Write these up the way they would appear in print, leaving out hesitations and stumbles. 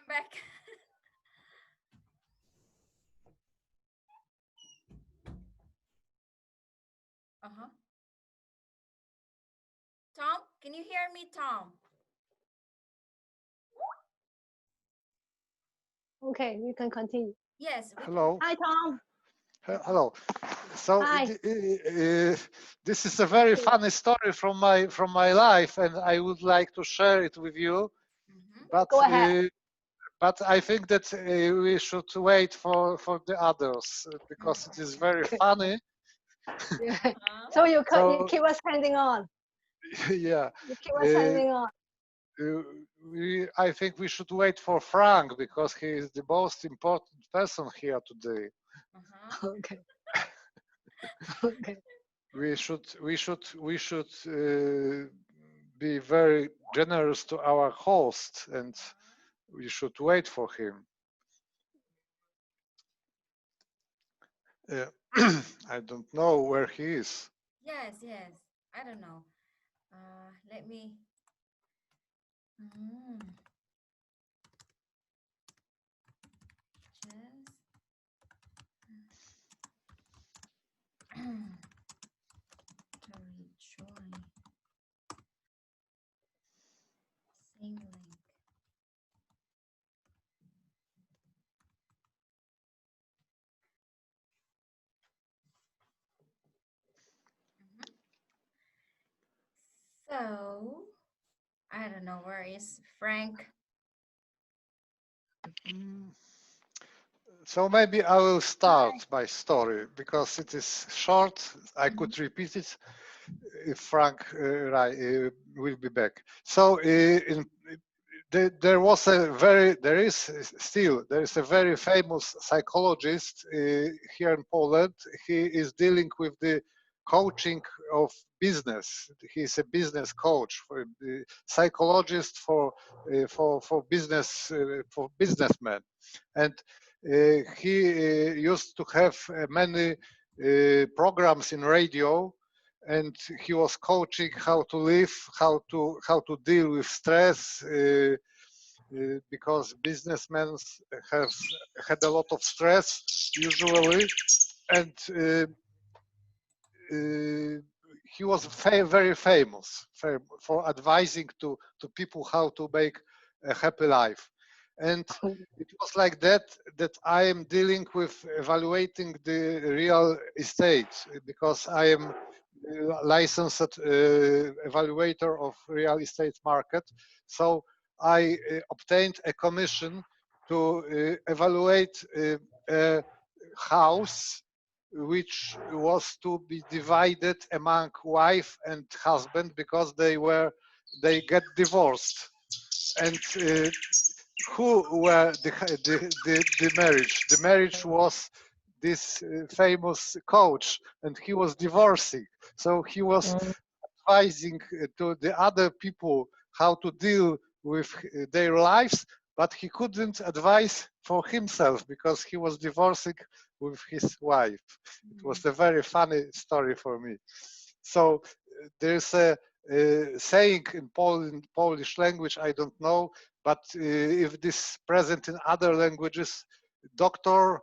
I'm back. Uh-huh. Tom, can you hear me, Tom? Okay, you can continue. Yes. Hello. Hi, Tom. Hello. So Hi. this is a very funny story from my life, and I would like to share it with you. Mm-hmm. Go ahead. But I think that we should wait for the others because it is very Okay. funny. Yeah. Uh-huh. So you So keep us hanging on. yeah, You keep us uh, hanging on. I think we should wait for Frank because he is the most important person here today. Uh-huh. Okay. Okay. We should be very generous to our host, and we should wait for him. I don't know where he is. Yes, yes. I don't know. Let me. Mm, just to rejoin same link. Mhm. So I don't know where is Frank. Mm, So maybe I will start my story because it is short. I could repeat it if Frank will be back. So there is a very famous psychologist here in Poland. He is dealing with the coaching of business. He is a business coach, for psychologist for businessmen, and he used to have many programs in radio, and he was coaching how to live, how to deal with stress, because businessmen have had a lot of stress usually, and he was very famous for advising to people how to make a happy life. And it was like that I am dealing with evaluating the real estate because I am licensed evaluator of real estate market. So I obtained a commission to evaluate a house which was to be divided among wife and husband because they get divorced. And who were the marriage? The marriage was this famous coach, and he was divorcing. So he was advising to the other people how to deal with their lives, but he couldn't advise for himself because he was divorcing with his wife. It was a very funny story for me. So there's a saying in Polish language, I don't know, but if this present in other languages, doctor,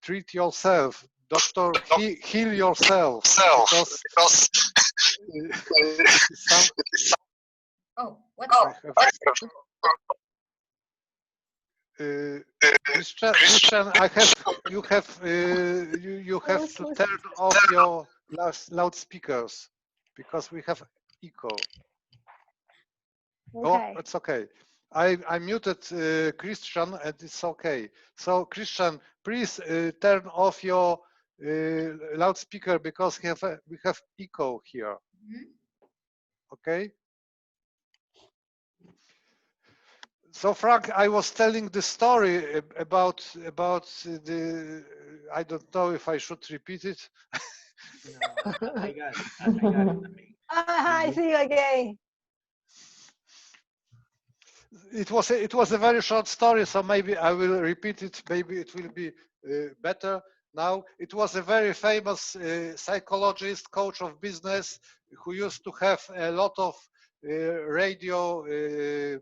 treat yourself, doctor, heal yourself, because it is some. Oh, what's I have Christian. You have to turn off your loudspeakers because we have echo. Oh, Okay. it's okay. I muted Christian, and it's okay. So Christian, please turn off your loudspeaker because we have echo here. Mhm. Okay. So Frank, I was telling the story about the. I don't know if I should repeat it. No, I got it. I got it. Hi, see you again. It was a very short story, so maybe I will repeat it. Maybe it will be better now. It was a very famous psychologist, coach of business, who used to have a lot of radio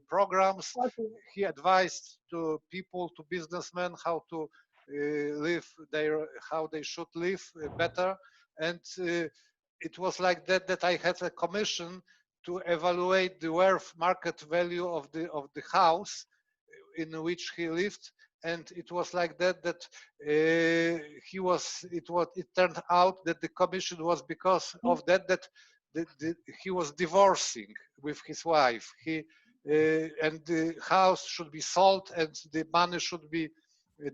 programs. Okay. He advised to people, to businessmen, how to live how they should live better. And it was like that I had a commission to evaluate the worth market value of the house in which he lived. And it was like that it turned out that the commission was because of that he was divorcing with his wife. And the house should be sold and the money should be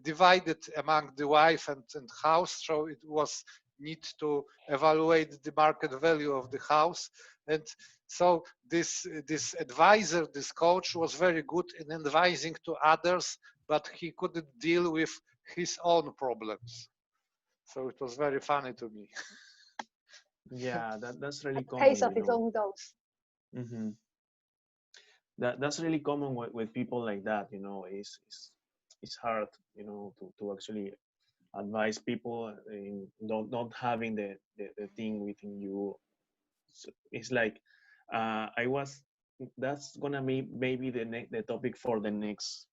divided among the wife and house. So it was need to evaluate the market value of the house. And so this advisor, this coach, was very good in advising to others, but he couldn't deal with his own problems. So it was very funny to me. Yeah, that's really Taste common, of its own dose. Hmm. That's really common with people like that. It's hard, to actually advise people in not having the thing within you. It's like I was. That's gonna be maybe the topic for the next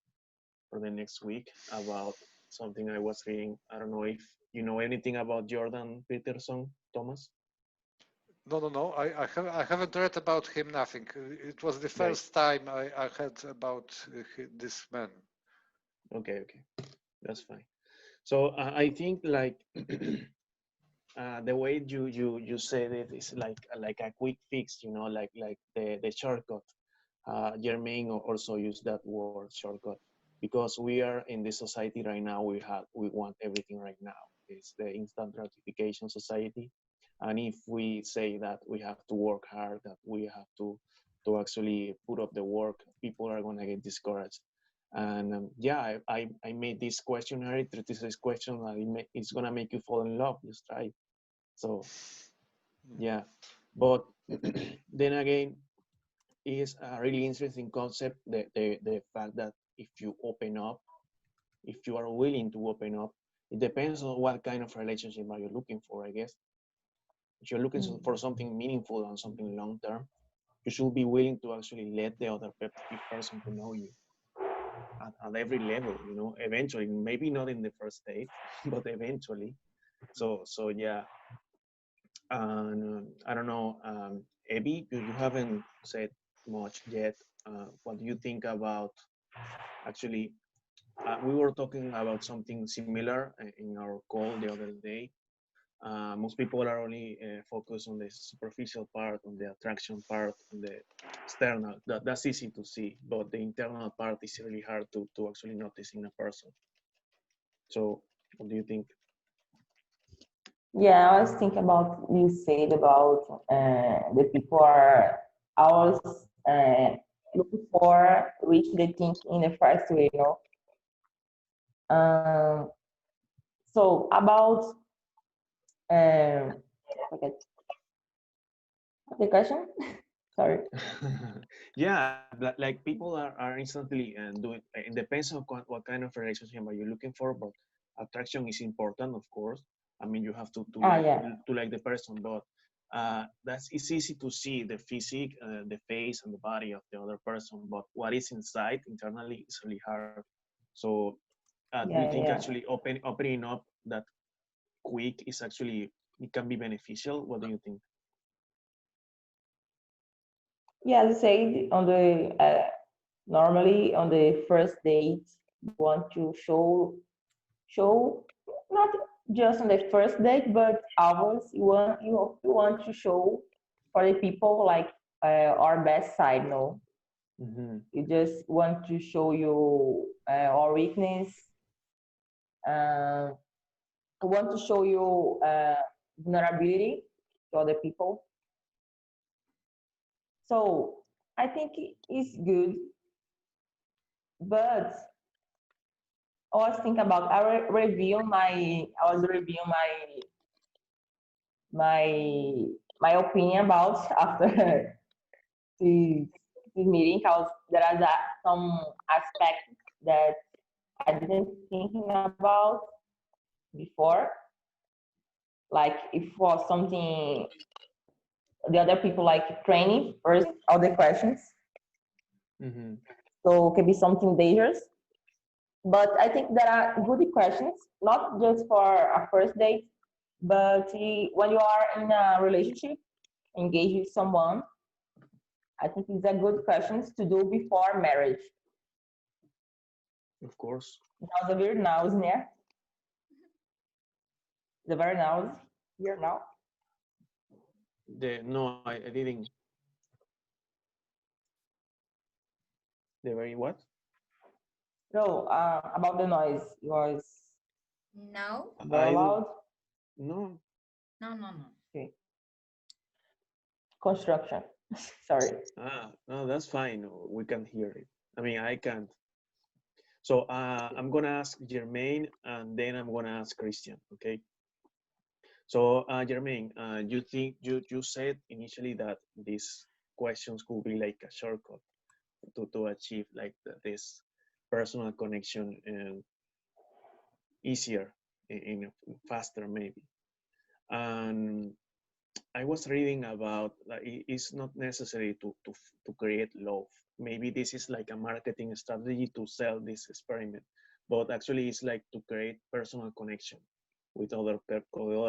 week about something I was reading. I don't know if you know anything about Jordan Peterson, Thomas. No. I haven't read about him. Nothing. It was the Right. first time I heard about this man. Okay, that's fine. So I think like the way you said it is like a quick fix, like the shortcut. Jermaine also used that word shortcut because we are in this society right now. We want everything right now. It's the instant gratification society, and if we say that we have to work hard, that we have to actually put up the work, people are gonna get discouraged. And yeah, I made this questionnaire, 36 questions, and it's gonna make you fall in love. Just try. So yeah, but then again, is a really interesting concept. The fact that if you open up, if you are willing to open up, it depends on what kind of relationship are you looking for, I guess. If you're looking for something meaningful and something long term, you should be willing to actually let the other person to know you at every level, eventually, maybe not in the first date, but eventually. So yeah. And I don't know, Abby, you haven't said much yet. What do you think about actually? We were talking about something similar in our call the other day. Most people are only focused on the superficial part, on the attraction part, on the external. That's easy to see, but the internal part is really hard to actually notice in a person. So, what do you think? Yeah, I was thinking about you said about the people are always looking for which they think in the first way, Um, so about forget the question. Sorry. Yeah, like people are instantly and doing. It depends on what kind of relationship are you looking for, but attraction is important, of course. I mean, you have to Ah, like yeah, to like the person, but it's easy to see the physique, the face, and the body of the other person. But what is inside internally is really hard. So, do you think yeah. actually opening up that quick is actually it can be beneficial? What do you think? Yeah, as I said, on the normally on the first date, you want to show not just on the first date, but always you want to show for the people like our best side. No, Mm-hmm. you just want to show you our weakness. Uh, want to show you vulnerability to other people. So I think it's good, but I was thinking about I was reviewing my my opinion about after this, this meeting because there are some aspects that I didn't thinking about before. Like if was something the other people like training first all the questions. Mhm. So it can be something dangerous. But I think there are good questions, not just for a first date, but when you are in a relationship, engage with someone, I think it's a good questions to do before marriage. Of course. Dat is weer nou, isn't it? The very now, here now. No, I didn't. The very what? No, about the noise. It was No, very I loud. no. no. Okay. Construction. Sorry. No, that's fine. We can hear it. I mean, I can't. So I'm gonna ask Jermaine, and then I'm gonna ask Christian. Okay. So Jermaine, you think you said initially that these questions could be like a shortcut to achieve like this personal connection and easier in faster maybe. And I was reading about that it's not necessary to create love. Maybe this is like a marketing strategy to sell this experiment, but actually it's like to create personal connection with other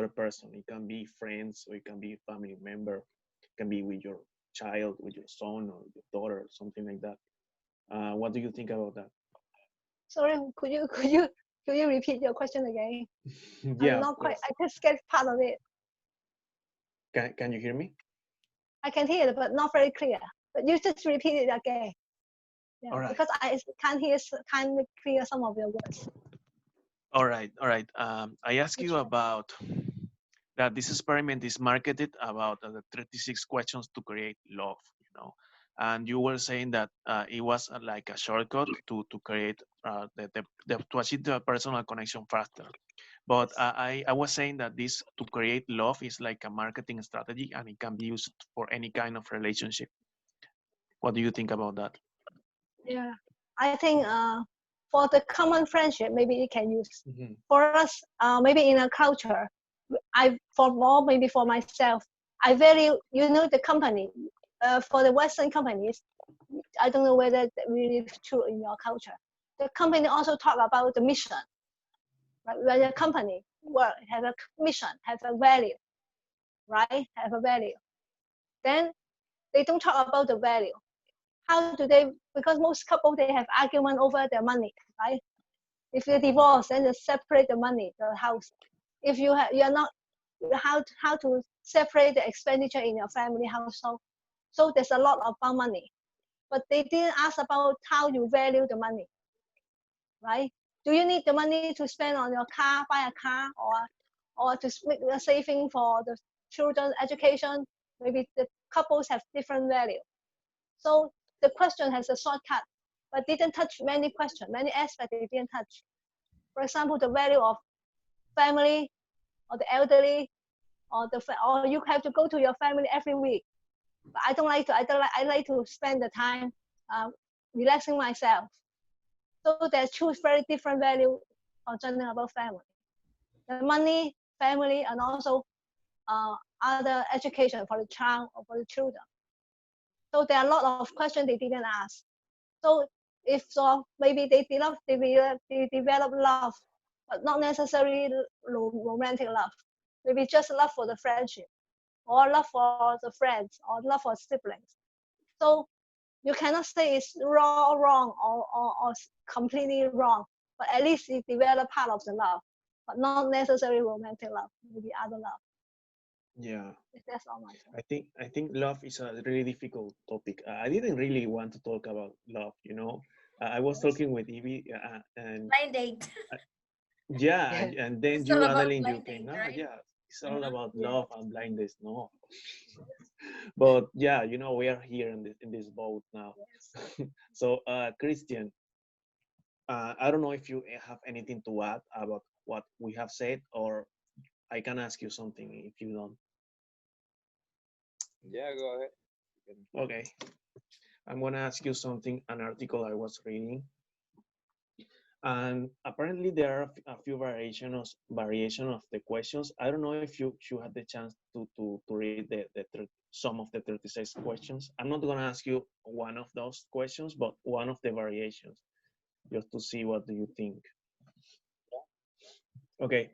person. It can be friends, or it can be family member, it can be with your child, with your son or your daughter, something like that. What do you think about that? Sorry, could you repeat your question again? I'm Yeah, of not quite. course. I just get part of it. Can you hear me? I can hear it, but not very clear. But you just repeat it again. Yeah, All right. because I can't hear kind of clear some of your words. All right, all right. I asked Which you one? about that this experiment is marketed about the 36 questions to create love, and you were saying that it was like a shortcut to create to achieve the personal connection faster. But Yes. I was saying that this to create love is like a marketing strategy, and it can be used for any kind of relationship. What do you think about that? Yeah, I think for the common friendship, maybe it can use. Mm-hmm. For us, maybe in a culture, for more maybe for myself, I value the company. For the Western companies, I don't know whether that really is true in your culture. The company also talk about the mission. Right? When a company work have a mission, have a value, right? Have a value. Then they don't talk about the value. How do they? Because most couple they have argument over their money, right? If you divorce, then they separate the money, the house. If you're not how to separate the expenditure in your family household. So there's a lot about money, but they didn't ask about how you value the money, right? Do you need the money to spend on your car, buy a car, or to make a saving for the children's education? Maybe the couples have different value. So the question has a shortcut, but didn't touch many questions, many aspects they didn't touch. For example, the value of family or the elderly, or you have to go to your family every week. But I don't like to. I like to spend the time uh, relaxing myself. So there's two very different value concerning about family. The money, family, and also other education for the child or for the children. So there are a lot of questions they didn't ask. So if so, maybe they develop love, but not necessarily romantic love. Maybe just love for the friendship, or love for the friends, or love for siblings. So you cannot say it's wrong or completely wrong, but at least it develop part of the love, but not necessarily romantic love, maybe other love. Yeah. That's all my thought. I think love is a really difficult topic. I didn't really want to talk about love. I was Yes. talking with Evie, and Blind date. yeah, Yeah. and then It's all you, about Adeline, you blind came. date, No, right? yeah, it's all about Yeah. love and blindness. No, but yeah, we are here in this boat now. Yes. So, Christian, I don't know if you have anything to add about what we have said, or I can ask you something if you don't. Yeah, go ahead. You can- Okay, I'm gonna ask you something. An article I was reading, and apparently there are a few variation of the questions. I don't know if you had the chance to read the some of the 36 questions. I'm not gonna ask you one of those questions, but one of the variations, just to see what do you think. Okay,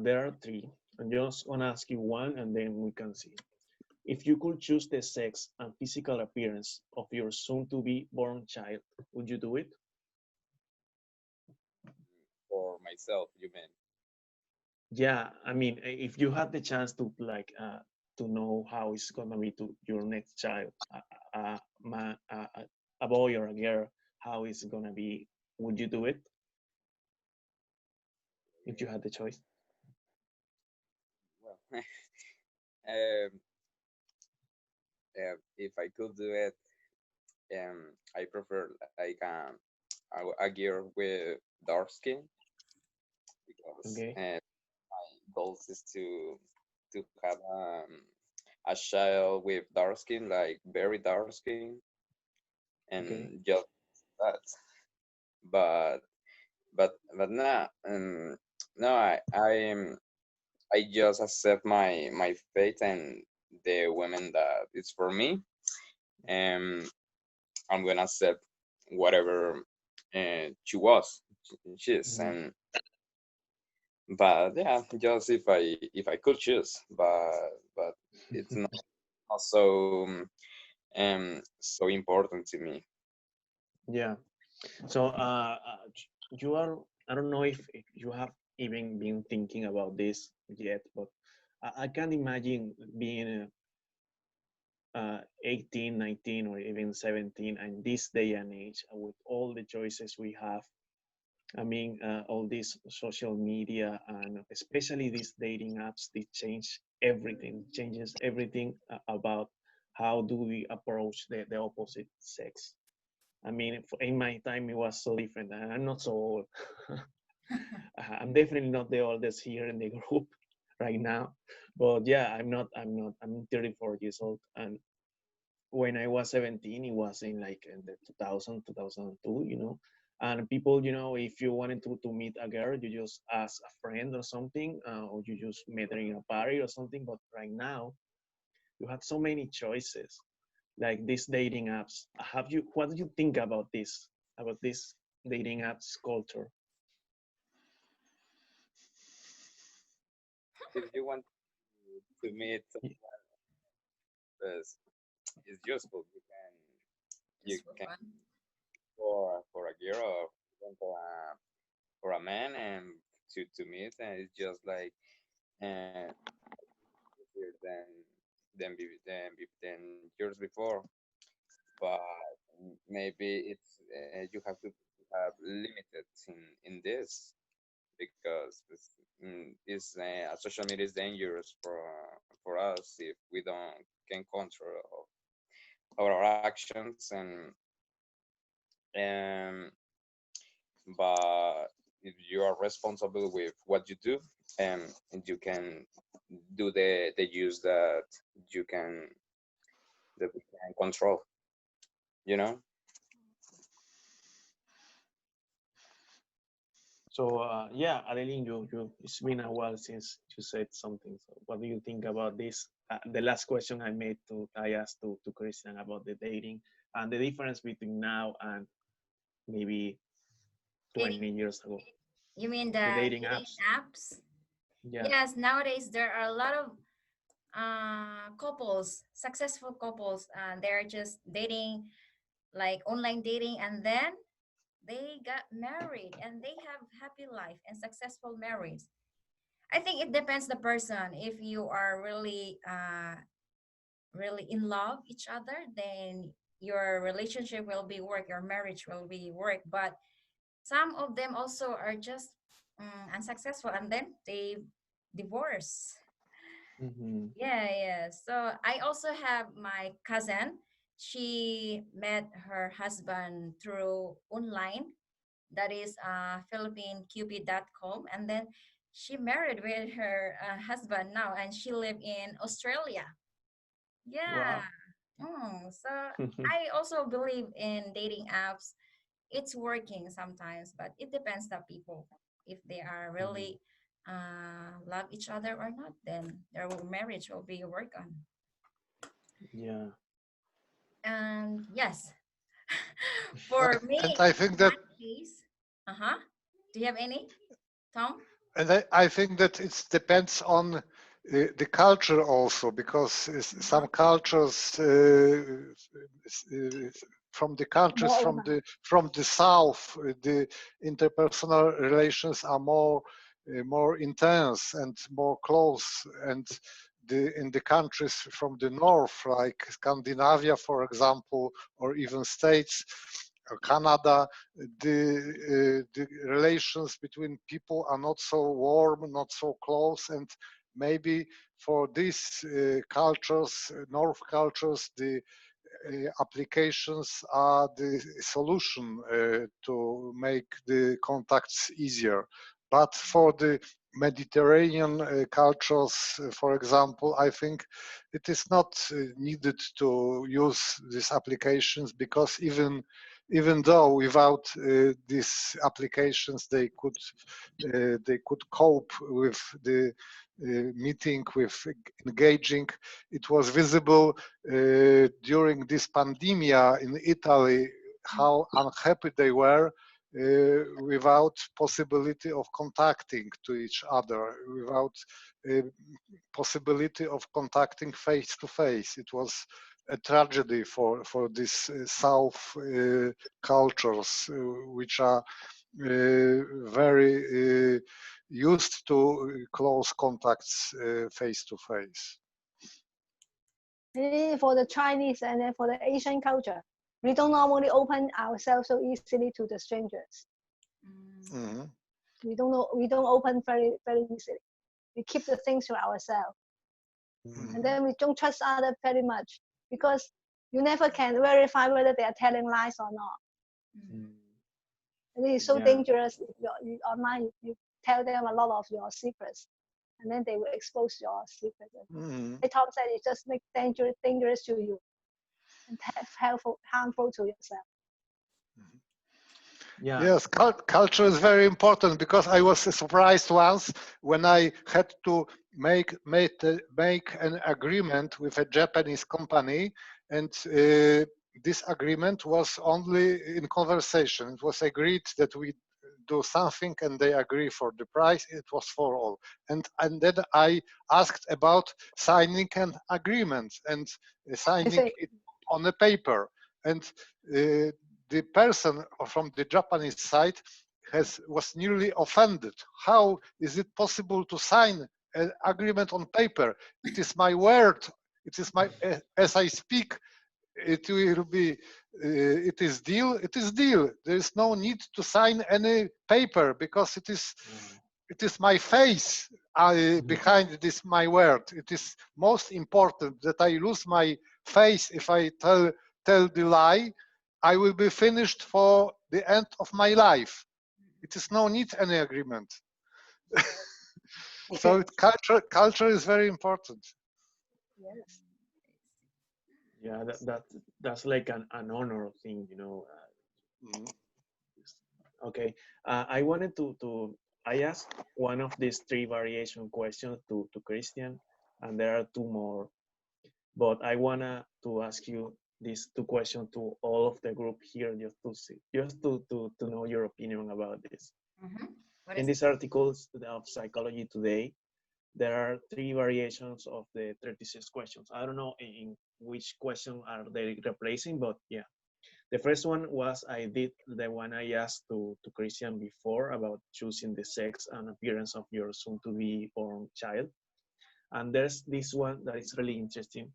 there are three. I'm just gonna ask you one, and then we can see. If you could choose the sex and physical appearance of your soon-to-be born child, would you do it? For myself, you mean? Yeah, I mean, if you had the chance to to know how it's gonna be to your next child, a boy or a girl, how it's gonna be, would you do it if you had the choice? Well, um, if I could do it, I prefer like a girl with dark skin because Okay, goals is to have a child with dark skin, like very dark skin, okay. and just that. But but nah, no, I just accept my fate and the women that it's for me, and I'm gonna accept whatever she was, she is, Mhm. and but yeah, just if I could choose, but it's not so so important to me. Yeah. So, you are, I don't know if you have even been thinking about this yet, but I can't imagine being 18, 19, or even 17, and this day and age, with all the choices we have. I mean, all this social media and especially these dating apps, they change everything, changes everything about how do we approach the opposite sex. I mean, in my time, it was so different. And I'm not so old. I'm definitely not the oldest here in the group right now. But yeah, I'm not. I'm 34 years old. And when I was 17, it was in like in the 2000, 2002, you know. And people, you know, if you wanted to meet a girl, you just ask a friend or something, or you just met her in a party or something. But right now, you have so many choices, like these dating apps. What do you think about this dating apps culture? If you want to meet, it's useful. You Just for can fun. for a girl or even for a man and to meet, and it's just like uh, easier than years before. But maybe you have to have limited in this because social media is dangerous for us if we don't can control our actions and but if you are responsible with what you do and you can do the use you can that we can control, you know. So yeah, Adeline, it's been a while since you said something. So what do you think about this? The last question I asked to Christian about the dating and the difference between now and maybe 20 Dating, years ago. you mean The the dating dating apps. apps? Yeah. Yes, nowadays there are a lot of couples, successful couples, they're just dating, like online dating, and then they got married and they have happy life and successful marriage. I think it depends the person. If you are really in love each other, then your relationship will be work, your marriage will be work. But some of them also are just unsuccessful, and then they divorce. Mm-hmm. Yeah, yeah. So I also have my cousin. She met her husband through online. That is philippinecupid.com, and then she married with her husband now, and she live in Australia. Yeah. Wow. So I also believe in dating apps. It's working sometimes, but it depends the people. If they are Mhm. really love each other or not, then their marriage will be work on. Yeah. And yes, for And me, I in think that my case, uh-huh. Do you have any, Tom? I think that it depends on the culture also, because Uh-huh. some cultures from the countries More open. from the south, the interpersonal relations are more intense and more close, and in the countries from the north, like Scandinavia, for example, or even States or Canada, the relations between people are not so warm, not so close, and maybe for these cultures, North cultures, the applications are the solution to make the contacts easier. But for the Mediterranean cultures, for example, I think it is not needed to use these applications, because even though without these applications they could cope with the meeting, with engaging. It was visible during this pandemia in Italy how unhappy they were without possibility of contacting to each other, without uh, possibility of contacting face to face. It was a tragedy for these South cultures, which are very used to close contacts face to face. For the Chinese and then for the Asian culture, we don't normally open ourselves so easily to the strangers. Mm, Mhm. We don't open very easily. We keep the things to ourselves, and Mhm. then we don't trust others very much, because you never can verify whether they are telling lies or not. mm, Mm. And it is so Yeah. dangerous if online you tell them a lot of your secrets, and then they will expose your secrets. Mhm. Like Tom said, it just makes dangerous to you and harmful to yourself. Yeah. Yes, culture is very important, because I was surprised once when I had to make an agreement with a Japanese company, and this agreement was only in conversation. It was agreed that we do something, and they agree for the price. It was for all, and then I asked about signing an agreement and I signing say, it on a paper, and. The person from the Japanese side was nearly offended. How is it possible to sign an agreement on paper? It is my word. It is my as I speak. It will be. It is deal. It is deal. There is no need to sign any paper, because Wow. it is my face behind this my word. It is most important that I lose my face if I tell the lie. I will be finished for the end of my life. It is no need any agreement. So culture is very important. yes. Yeah. That's like an honor thing, you know. Mhm. Okay. I wanted to I asked one of these three variation questions to Christian, and there are two more. But I wanna to ask you these two questions to all of the group here, just to see, just to know your opinion about this. mm-hmm. What In is it? these articles of Psychology Today, there are three variations of the 36 questions. I don't know in which question are they replacing, but yeah. The first one was I did the one I asked to Christian before about choosing the sex and appearance of your soon to be born child. And there's this one that is really interesting.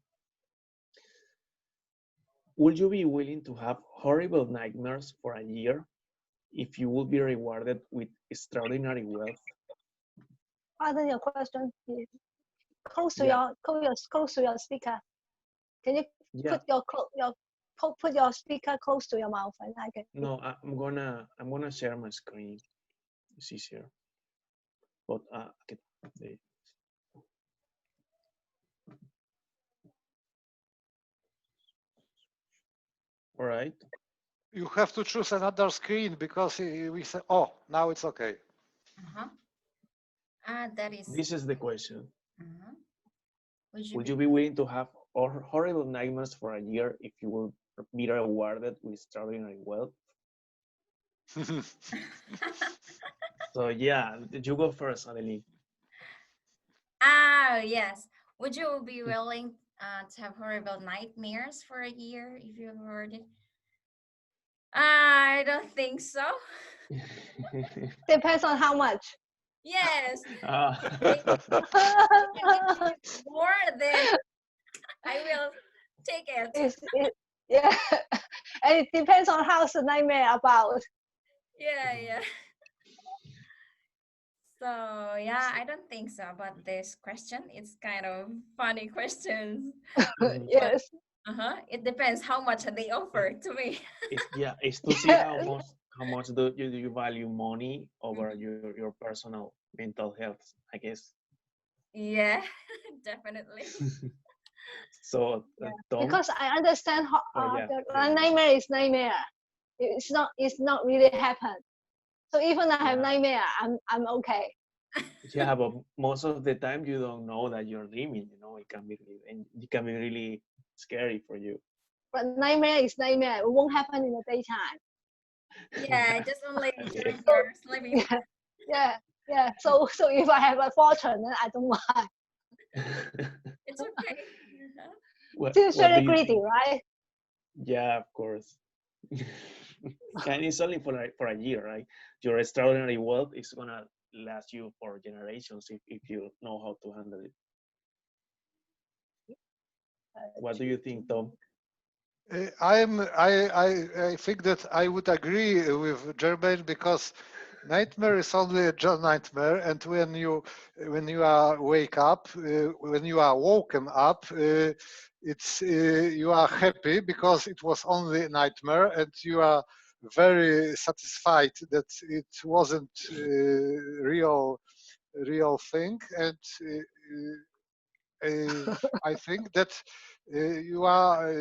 Would you be willing to have horrible nightmares for a year if you would be rewarded with extraordinary wealth? Pardon your question. Yeah, Close to your speaker. Can you yeah. put your speaker close to your mouth, and I can hear. No, I'm gonna share my screen. It's easier. But okay. All right. You have to choose another screen, because we say, oh, now it's okay. Uh-huh. That is. This is the question. Uh-huh. Would you Would be? you be willing to have or horrible nightmares for a year if you will be rewarded with extraordinary wealth. So yeah, you go first, Adeline. Ah, yes. Would you be willing to have horrible nightmares for a year if you heard it? I don't think so. Depends on how much. Yes. Ah. If you can give me more, then I will take it. It, yeah, and it depends on how's the nightmare about. Yeah, yeah. So yeah, I don't think so about this question. It's kind of funny questions, Mhm. but Yes, it depends how much they But offer to me. it's to see yes, how much do you value money over Mhm. your personal mental health, I guess. Yeah, definitely. So yeah. Tom, Because I understand how, oh yeah, the yeah, yeah, nightmare is nightmare. It's not really happen. So even I have yeah, nightmare, I'm okay. yeah. But most of the time you don't know that you're dreaming. It can be really, and it can be really scary for you. But nightmare is nightmare. It won't happen in the daytime. Yeah, just only Okay. during So your sleeping. yeah, yeah, yeah. So if I have a fortune, then I don't mind. It's okay. Uh-huh. Still What do very you greedy, think? right? Yeah, of course. And it's only for a year, right? Your extraordinary wealth is gonna last you for generations if you know how to handle it. What do you think, Tom? I think that I would agree with Germain because nightmare is only a nightmare, and when you are wake up, when you are woken up, it's you are happy because it was only a nightmare, and you are very satisfied that it wasn't real thing, and I think that you are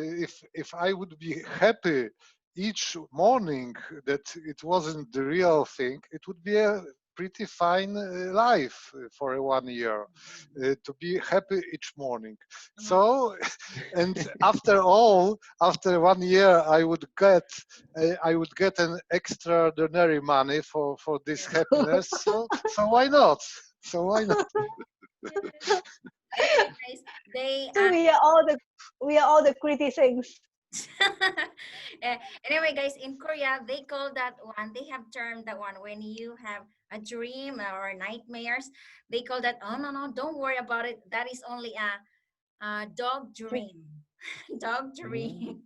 if I would be happy each morning that it wasn't the real thing, it would be a pretty fine life for a 1 year to be happy each morning. Uh-huh. So and after all, after 1 year I would get an extraordinary money for this Yeah. happiness, so why not, so why not. Anyway, guys, they So we are all the greedy things. uh, anyway, guys, in Korea, they call that one. They have termed that one when you have a dream or nightmares. They call that. Oh no, no, don't worry about it. That is only a dog dream. Dog Mm. dream.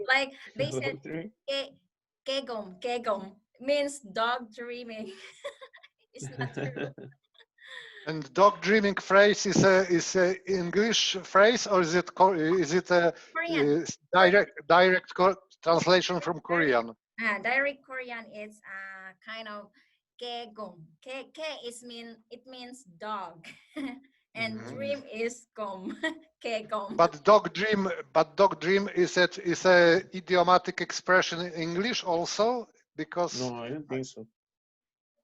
Like they said, Three. ke kegom kegom means dog dreaming. It's not true. And dog dreaming phrase is a English phrase, or is it a Korean. Korean. direct translation from Korean? Direct Korean is kind of kegom. Ke is it means dog, and Mhm. dream is gom. Kegom. But dog dream is a idiomatic expression in English also because No, I don't think so.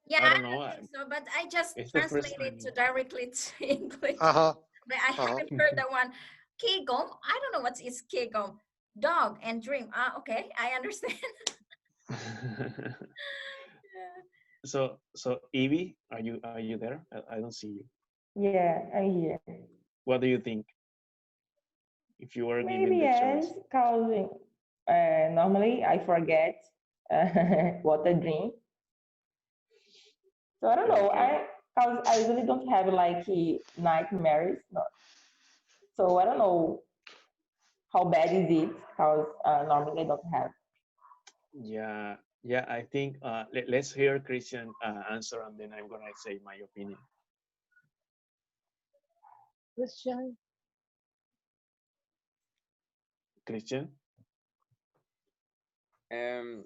Yeah, I I don't know. don't think so, but I just It's the first translated time. to directly to English. uh-huh, But I uh-huh. haven't heard that one. Kegom. I don't know what is kegom. Dog and dream. Ah, okay, I understand. Yeah. So Evie, are you there? I don't see you. Yeah, I'm here. What do you think if you were Maybe given the yes, choice? because normally I forget what I dream. So I don't know. Okay. Cause I really don't have like nightmares. No. So I don't know how bad is it. Cause normally I don't have. Yeah, yeah. I think let's hear Christian answer, and then I'm gonna say my opinion. Question. Christian. Um,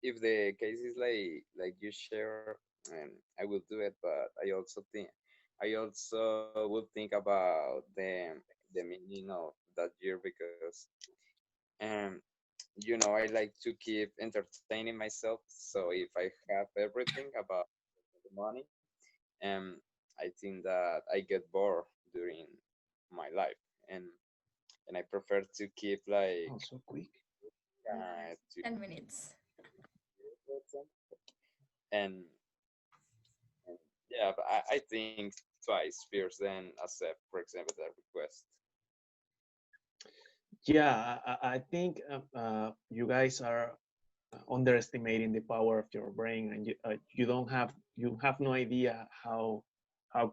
if the case is like you share, I will do it. But I also would think about the meaning of that year because um I like to keep entertaining myself. So if I have everything about the money, um, I think that I get bored during my life, and and I prefer to keep like Oh, so quick. to 10 minutes. and, and yeah, but I think twice first, then accept, for example, that request. Yeah, I think you guys are underestimating the power of your brain, and you have no idea how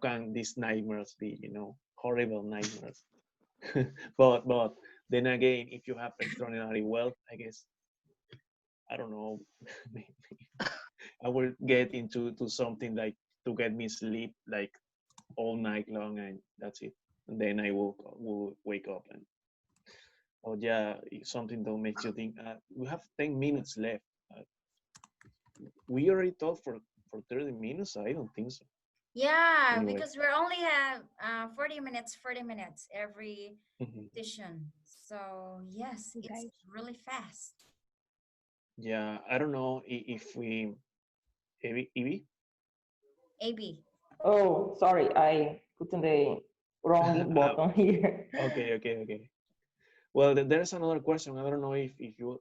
can these nightmares be, horrible nightmares. But then again, if you have extraordinary wealth, I guess, I don't know, maybe I will get into to something like to get me sleep like all night long, and that's it. And then I will wake up and, oh yeah, something that makes you think. We have 10 minutes left. Uh, we already talked for 30 minutes. I don't think so. Yeah, Anyway. because we're only have 40 minutes, 40 minutes every Mhm. session. So yes, it's Okay. really fast. Yeah, I don't know if we, Evie? AB. Oh, sorry, I put on the wrong uh, button here. okay. Well, there's another question. I don't know if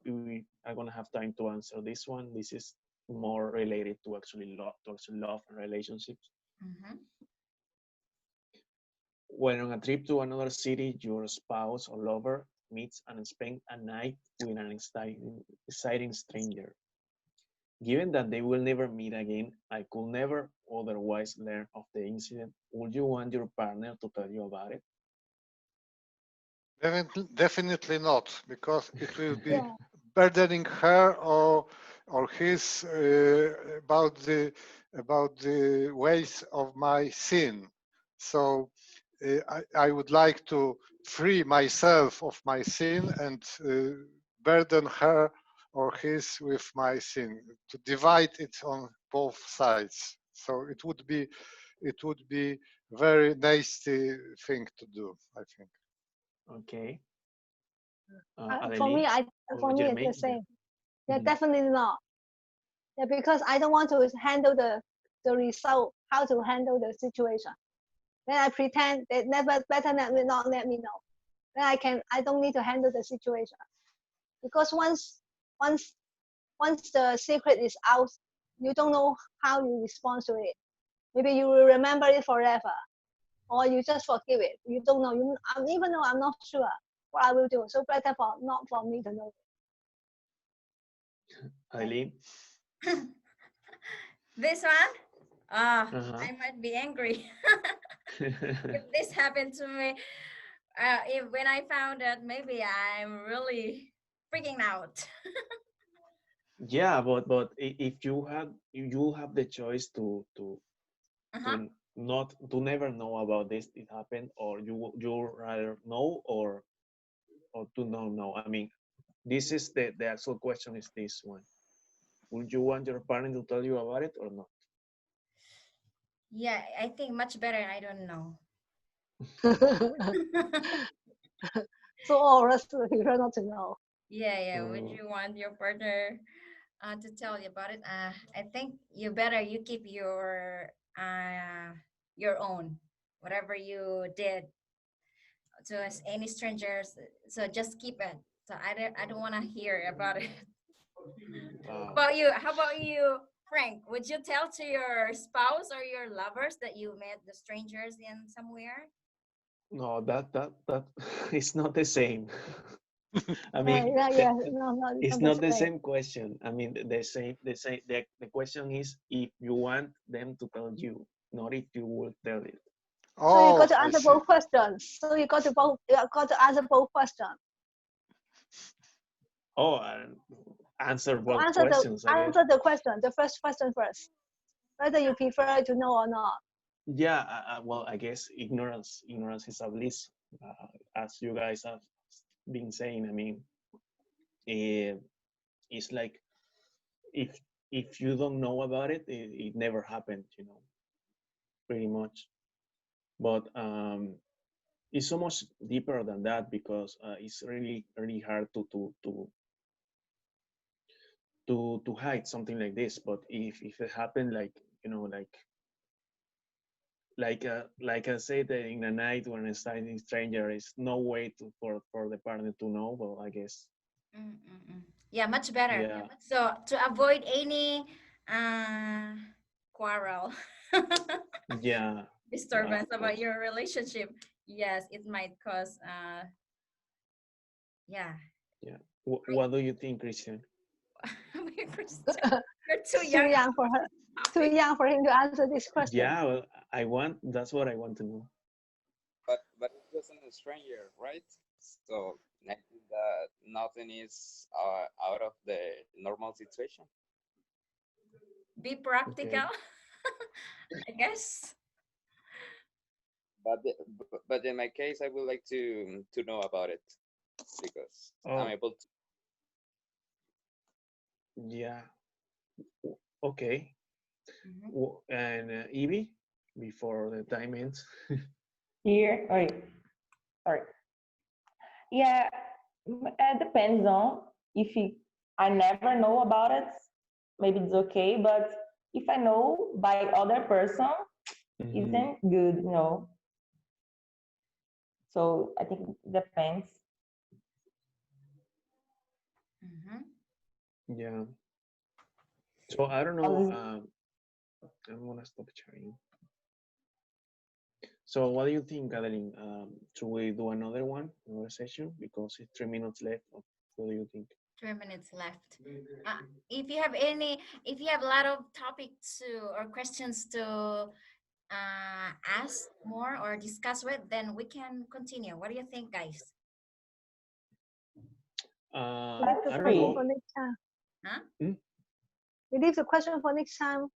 we are gonna have time to answer this one. This is more related to actually love and relationships. Mm-hmm. When on a trip to another city, your spouse or lover meets and spends a night with an exciting stranger. Given that they will never meet again, I could never otherwise learn of the incident. Would you want your partner to tell you about it? Definitely not, because it will be Yeah. burdening her or his about the ways of my sin. So I would like to free myself of my sin and burden her or his with my sin, to divide it on both sides. So it would be very nasty thing to do, I think. Okay. For me, Adeline or for me it's the Jermaine? Yeah. same. Yeah, Mhm. definitely not. Yeah, because I don't want to handle the result, how to handle the situation. Then I pretend they never better not let me know. Then I don't need to handle the situation, because once once the secret is out, you don't know how you respond to it. Maybe you will remember it forever, or you just forgive it. You don't know. Even though I'm not sure what I will do, so better for not for me to know. Adeline? This one, Uh-huh. I might be angry if this happened to me. If when I found out, maybe I'm really freaking out. Yeah, but if you have the choice Uh-huh. to not to never know about this it happened, or you rather know or to not know. I mean, this is the actual question is this one. Would you want your parent to tell you about it or not? Yeah, I think much better. I don't know. So all of us prefer not to know. Yeah, yeah. Would Uh, you want your partner to tell you about it? I think you better you keep your own, whatever you did to any strangers. So just keep it. So I don't want to hear about it. wow. About you? How about you, Frank? Would you tell to your spouse or your lovers that you met the strangers in somewhere? No, that it's not the same. I Yeah, mean, yeah, yeah. No, it's not not the the same. same question. I mean, the question is if you want them to tell you, not if you will tell it. So you got Oh, to I answer see. both questions. So you got to answer both questions. Oh, and answer So both questions, I guess. answer the question, the first question first, whether you prefer to know or not. Yeah, well, I guess ignorance is a bliss, as you guys have been saying. I mean, eh, it's like if if you don't know about it, it never happened, pretty much. But it's so much deeper than that because it's really really hard to hide something like this. But if it happened, like like like I said, in the night when it's starting stranger, is no way to for the partner to know. Well, I guess. Mm-mm-mm. Yeah, much better. Yeah, So to avoid any uh, quarrel, yeah, yeah, of disturbance about course. your relationship, yes, it might cause yeah. Yeah. Right. What do you think, Christian? We're Christian. You're too Too young young about for her. this Too topic. young for him to answer this question. Yeah, well, I want. That's what I want to know. But it wasn't a stranger, right? So I think that nothing is out of the normal situation. Be practical, Okay. I guess. But in my case, I would like to know about it because I'm Oh, able to. yeah. Okay. Mhm. And Evie, before the time ends. Here, sorry. Yeah, it depends on if I never know about it, maybe it's okay. But if I know by other person, Hmm. isn't good, So I think it depends. Mhm. Yeah. So I don't know. Because I'm gonna stop sharing. So what do you think, Adeline? Should we do another session? Because it's 3 minutes left. What do you think? 3 minutes left. Uh, if you have any, if you have a lot of topics to or questions to ask more or discuss with, then we can continue. What do you think, guys? We leave the I I'm don't question know. for free. next time. Huh? Hmm? We leave the question for next time.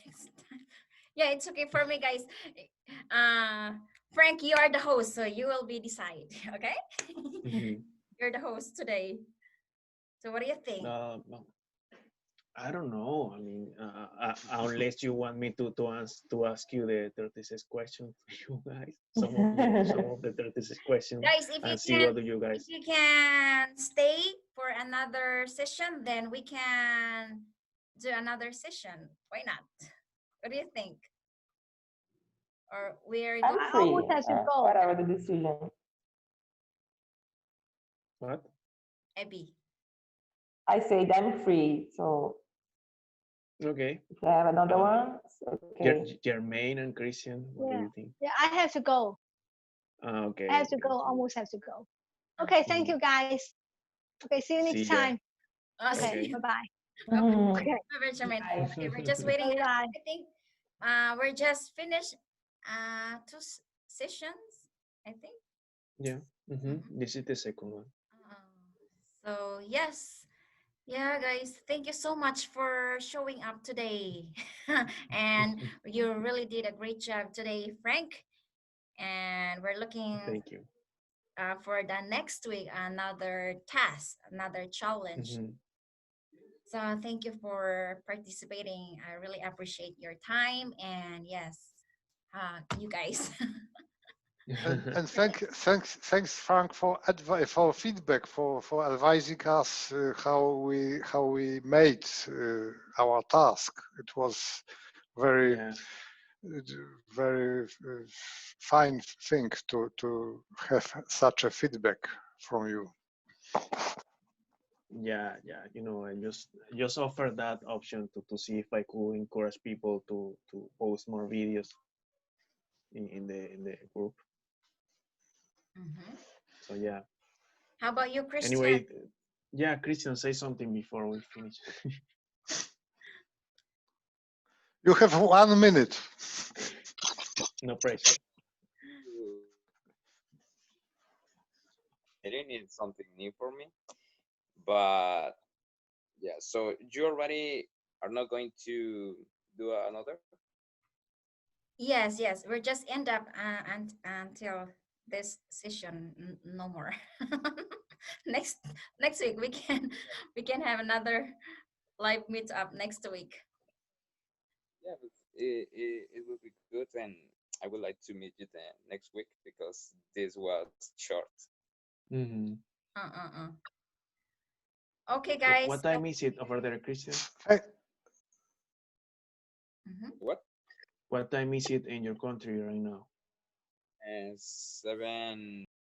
Next time. Yeah, it's okay for me, guys. Uh, Frank, you are the host, so you will be decide. Okay, Mhm. you're the host today. So what do you think? No, I don't know. I mean, unless you want me to ask you the 36 question for you guys, some of the 36 question, Guys, and see what do you if guys. you can stay for another session, then we can do another session. Why not? What do you think? Or we're I'm good, I free. almost have to go. Whatever the decision. What? Abby? I said I'm free. So Okay. if you have another Uh, one, it's okay. Jermaine and Christian, what do Yeah. you think? Yeah, I have to go. I Okay, have to okay, go. okay. Almost have to go. Okay, Okay. thank Mhm. you guys. Okay, see you See next ya. time. Okay, See Okay. you. bye bye. Bye Mhm. Okay, bye, Benjamin. Bye. Okay, we're just waiting. bye bye. I think we're just finished two sessions, I think. Yeah. Mhm. This is the second one. So yes, yeah, guys, thank you so much for showing up today, and you really did a great job today, Frank. And we're looking Thank you. for the next week another task, another challenge. Mhm. So thank you for participating. I really appreciate your time and yes, you guys. And thanks Frank for for feedback for advising us how we made our task. It was very Yeah. very fine thing to have such a feedback from you. Yeah. I just offer that option to see if I could encourage people to post more videos in the group. Mhm. So yeah. How about you, Christian? Anyway, yeah, Christian, say something before we finish. You have 1 minute. No pressure. It is something new for me, but yeah. So you already are not going to do another? Yes, yes. We're just end up until this session. No more. next next week we can have another live meetup next week. Yeah, but it will be good, and I would like to meet you then next week because this was short. Hmm. Uh. Okay, What guys. time is it over there, Christian? Th- Mhm. What? What time is it in your country right now? And 7